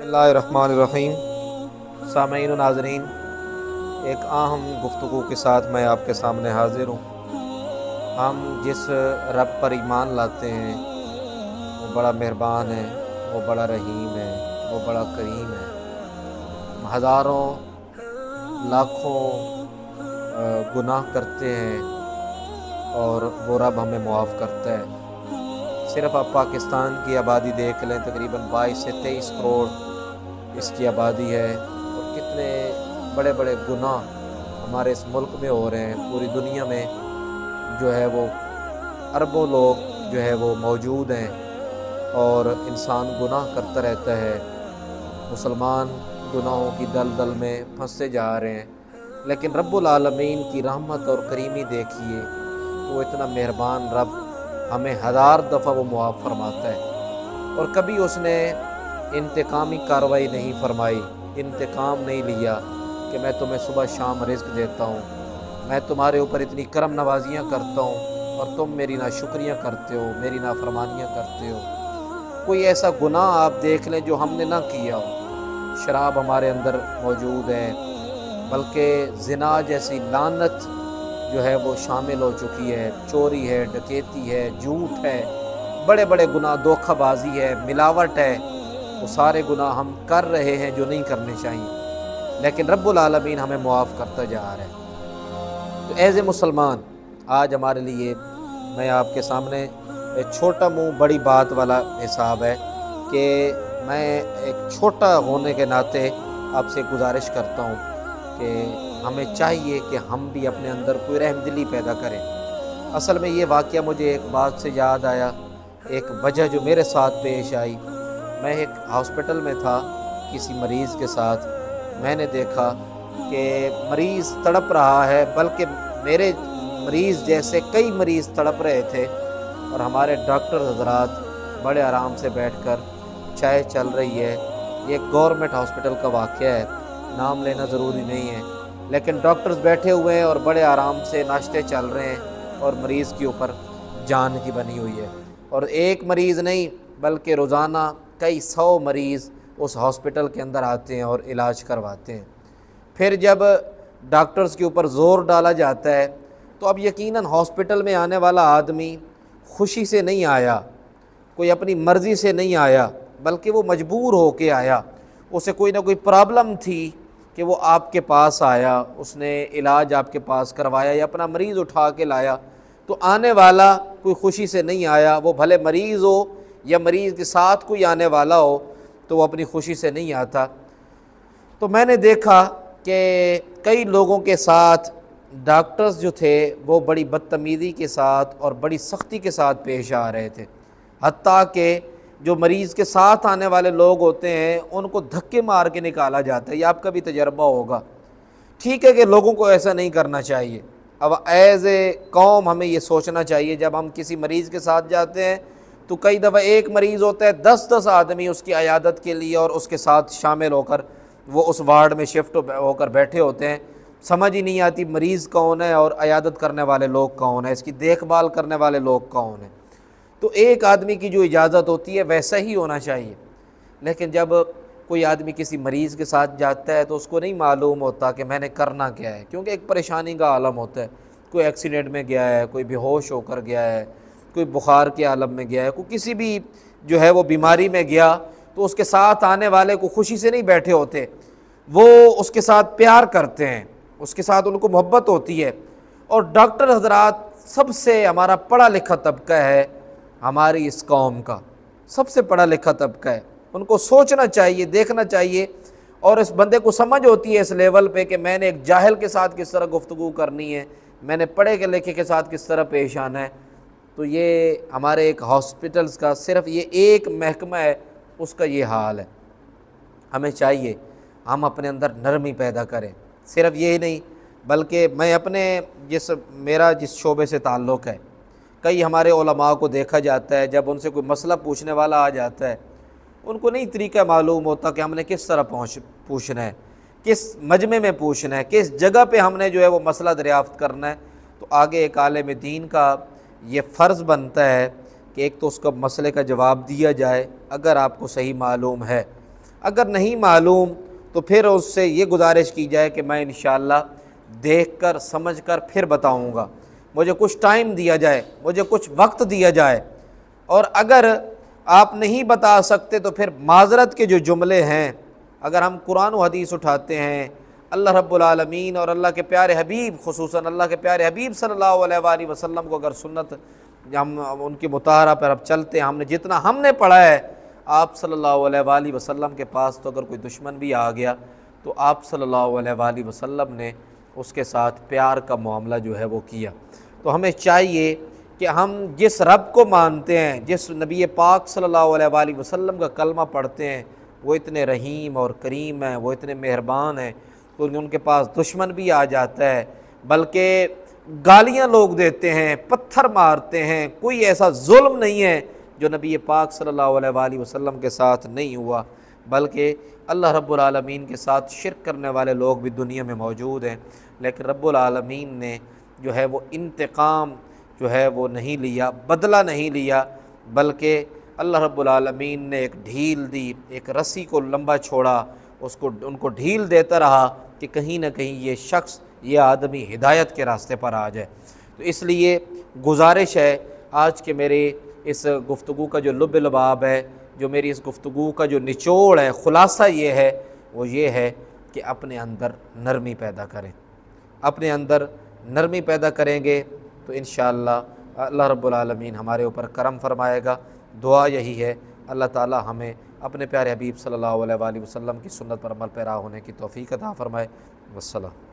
بسم اللہ الرحمن الرحیم۔ سامعین و ناظرین، ایک اہم گفتگو کے ساتھ میں آپ کے سامنے حاضر ہوں۔ ہم جس رب پر ایمان لاتے ہیں وہ بڑا مہربان ہے، وہ بڑا رحیم ہے، وہ بڑا کریم ہے۔ ہزاروں لاکھوں گناہ کرتے ہیں اور وہ رب ہمیں معاف کرتا ہے۔ صرف آپ پاکستان کی آبادی دیکھ لیں، تقریباً 22 سے 23 کروڑ اس کی آبادی ہے، اور کتنے بڑے بڑے گناہ ہمارے اس ملک میں ہو رہے ہیں۔ پوری دنیا میں جو ہے وہ اربوں لوگ جو ہے وہ موجود ہیں، اور انسان گناہ کرتا رہتا ہے۔ مسلمان گناہوں کی دلدل میں پھنسے جا رہے ہیں، لیکن رب العالمین کی رحمت اور کریمی دیکھیے، وہ اتنا مہربان رب ہمیں 1000 دفعہ وہ معاف فرماتا ہے، اور کبھی اس نے انتقامی کارروائی نہیں فرمائی، انتقام نہیں لیا کہ میں تمہیں صبح شام رزق دیتا ہوں، میں تمہارے اوپر اتنی کرم نوازیاں کرتا ہوں اور تم میری ناشکریاں کرتے ہو، میری نافرمانیاں کرتے ہو۔ کوئی ایسا گناہ آپ دیکھ لیں جو ہم نے نہ کیا ہو۔ شراب ہمارے اندر موجود ہے، بلکہ زنا جیسی لعنت جو ہے وہ شامل ہو چکی ہے، چوری ہے، ڈکیتی ہے، جھوٹ ہے، بڑے بڑے گناہ، دھوکہ بازی ہے، ملاوٹ ہے۔ وہ سارے گناہ ہم کر رہے ہیں جو نہیں کرنے چاہیے، لیکن رب العالمین ہمیں معاف کرتا جا رہا ہے۔ تو ایز اے مسلمان آج ہمارے لیے، میں آپ کے سامنے ایک چھوٹا منہ بڑی بات والا حساب ہے کہ میں ایک چھوٹا ہونے کے ناطے آپ سے گزارش کرتا ہوں کہ ہمیں چاہیے کہ ہم بھی اپنے اندر کوئی رحم دلی پیدا کریں۔ اصل میں یہ واقعہ مجھے ایک بات سے یاد آیا، ایک وجہ جو میرے ساتھ پیش آئی۔ میں ایک ہاسپٹل میں تھا کسی مریض کے ساتھ، میں نے دیکھا کہ مریض تڑپ رہا ہے، بلکہ میرے مریض جیسے کئی مریض تڑپ رہے تھے، اور ہمارے ڈاکٹر حضرات بڑے آرام سے بیٹھ کر چائے چل رہی ہے۔ یہ گورنمنٹ ہاسپٹل کا واقعہ ہے، نام لینا ضروری نہیں ہے، لیکن ڈاکٹرز بیٹھے ہوئے ہیں اور بڑے آرام سے ناشتے چل رہے ہیں، اور مریض کے اوپر جان کی بنی ہوئی ہے۔ اور ایک مریض نہیں بلکہ روزانہ کئی 100 مریض اس ہاسپٹل کے اندر آتے ہیں اور علاج کرواتے ہیں۔ پھر جب ڈاکٹرز کے اوپر زور ڈالا جاتا ہے تو اب یقیناً ہاسپٹل میں آنے والا آدمی خوشی سے نہیں آیا، کوئی اپنی مرضی سے نہیں آیا، بلکہ وہ مجبور ہو کے آیا۔ اسے کوئی نہ کوئی پرابلم تھی کہ وہ آپ کے پاس آیا، اس نے علاج آپ کے پاس کروایا یا اپنا مریض اٹھا کے لایا۔ تو آنے والا کوئی خوشی سے نہیں آیا، وہ بھلے مریض ہو یا مریض کے ساتھ کوئی آنے والا ہو، تو وہ اپنی خوشی سے نہیں آتا۔ تو میں نے دیکھا کہ کئی لوگوں کے ساتھ ڈاکٹرز جو تھے وہ بڑی بدتمیزی کے ساتھ اور بڑی سختی کے ساتھ پیش آ رہے تھے، حتیٰ کہ جو مریض کے ساتھ آنے والے لوگ ہوتے ہیں ان کو دھکے مار کے نکالا جاتا ہے۔ یہ آپ کا بھی تجربہ ہوگا۔ ٹھیک ہے کہ لوگوں کو ایسا نہیں کرنا چاہیے۔ اب ایز اے قوم ہمیں یہ سوچنا چاہیے، جب ہم کسی مریض کے ساتھ جاتے ہیں تو کئی دفعہ ایک مریض ہوتا ہے، 10 آدمی اس کی عیادت کے لیے اور اس کے ساتھ شامل ہو کر وہ اس وارڈ میں شفٹ ہو کر بیٹھے ہوتے ہیں۔ سمجھ ہی نہیں آتی مریض کون ہے اور عیادت کرنے والے لوگ کون ہیں، اس کی دیکھ بھال کرنے والے لوگ کون ہیں۔ تو ایک آدمی کی جو اجازت ہوتی ہے ویسا ہی ہونا چاہیے، لیکن جب کوئی آدمی کسی مریض کے ساتھ جاتا ہے تو اس کو نہیں معلوم ہوتا کہ میں نے کرنا کیا ہے، کیونکہ ایک پریشانی کا عالم ہوتا ہے۔ کوئی ایکسیڈنٹ میں گیا ہے، کوئی بے ہوش ہو کر گیا ہے، کوئی بخار کے عالم میں گیا ہے، کوئی کسی بھی جو ہے وہ بیماری میں گیا، تو اس کے ساتھ آنے والے کو خوشی سے نہیں بیٹھے ہوتے، وہ اس کے ساتھ پیار کرتے ہیں، اس کے ساتھ ان کو محبت ہوتی ہے۔ اور ڈاکٹر حضرات سب سے ہمارا پڑھا لکھا طبقہ ہے، ہماری اس قوم کا سب سے پڑھا لکھا طبقہ ہے۔ ان کو سوچنا چاہیے، دیکھنا چاہیے، اور اس بندے کو سمجھ ہوتی ہے اس لیول پہ کہ میں نے ایک جاہل کے ساتھ کس طرح گفتگو کرنی ہے، میں نے پڑھے کے لکھے کے ساتھ کس طرح پیش آنا ہے۔ تو یہ ہمارے ایک ہاسپٹلز کا صرف یہ ایک محکمہ ہے، اس کا یہ حال ہے۔ ہمیں چاہیے ہم اپنے اندر نرمی پیدا کریں۔ صرف یہی نہیں بلکہ میں اپنے میرا جس شعبے سے تعلق ہے، کئی ہمارے علماء کو دیکھا جاتا ہے جب ان سے کوئی مسئلہ پوچھنے والا آ جاتا ہے، ان کو نہیں طریقہ معلوم ہوتا کہ ہم نے کس طرح پوچھنا ہے، کس مجمع میں پوچھنا ہے، کس جگہ پہ ہم نے جو ہے وہ مسئلہ دریافت کرنا ہے۔ تو آگے ایک عالم دین کا یہ فرض بنتا ہے کہ ایک تو اس کا مسئلے کا جواب دیا جائے اگر آپ کو صحیح معلوم ہے، اگر نہیں معلوم تو پھر اس سے یہ گزارش کی جائے کہ میں انشاءاللہ دیکھ کر سمجھ کر پھر بتاؤں گا، مجھے کچھ ٹائم دیا جائے، مجھے کچھ وقت دیا جائے۔ اور اگر آپ نہیں بتا سکتے تو پھر معذرت کے جو جملے ہیں، اگر ہم قرآن و حدیث اٹھاتے ہیں، اللہ رب العالمین اور اللہ کے پیارے حبیب، خصوصاً اللہ کے پیارے حبیب صلی اللہ علیہ وآلہ وسلم کو اگر سنت ہم ان کی مطالعہ پر اب چلتے ہیں، ہم نے پڑھا ہے، آپ صلی اللہ علیہ وآلہ وسلم کے پاس تو اگر کوئی دشمن بھی آ گیا تو آپ صلی اللہ علیہ وآلہ وسلم نے اس کے ساتھ پیار کا معاملہ جو ہے وہ کیا۔ تو ہمیں چاہیے کہ ہم جس رب کو مانتے ہیں، جس نبی پاک صلی اللہ علیہ وآلہ وسلم کا کلمہ پڑھتے ہیں، وہ اتنے رحیم اور کریم ہیں، وہ اتنے مہربان ہیں، تو ان کے پاس دشمن بھی آ جاتا ہے، بلکہ گالیاں لوگ دیتے ہیں، پتھر مارتے ہیں، کوئی ایسا ظلم نہیں ہے جو نبی پاک صلی اللہ علیہ وآلہ وسلم کے ساتھ نہیں ہوا، بلکہ اللہ رب العالمین کے ساتھ شرک کرنے والے لوگ بھی دنیا میں موجود ہیں، لیکن رب العالمین نے جو ہے وہ انتقام جو ہے وہ نہیں لیا، بدلہ نہیں لیا، بلکہ اللہ رب العالمین نے ایک ڈھیل دی، ایک رسی کو لمبا چھوڑا، ان کو ڈھیل دیتا رہا کہ کہیں نہ کہیں یہ شخص، یہ آدمی ہدایت کے راستے پر آ جائے۔ تو اس لیے گزارش ہے، آج کے میرے اس گفتگو کا جو لب لباب ہے، جو میری اس گفتگو کا جو نچوڑ ہے، خلاصہ یہ ہے، وہ یہ ہے کہ اپنے اندر نرمی پیدا کریں۔ اپنے اندر نرمی پیدا کریں گے تو انشاءاللہ اللہ رب العالمین ہمارے اوپر کرم فرمائے گا۔ دعا یہی ہے، اللہ تعالی ہمیں اپنے پیارے حبیب صلی اللہ علیہ وآلہ وسلم کی سنت پر عمل پیرا ہونے کی توفیق عطا فرمائے۔ والسلام۔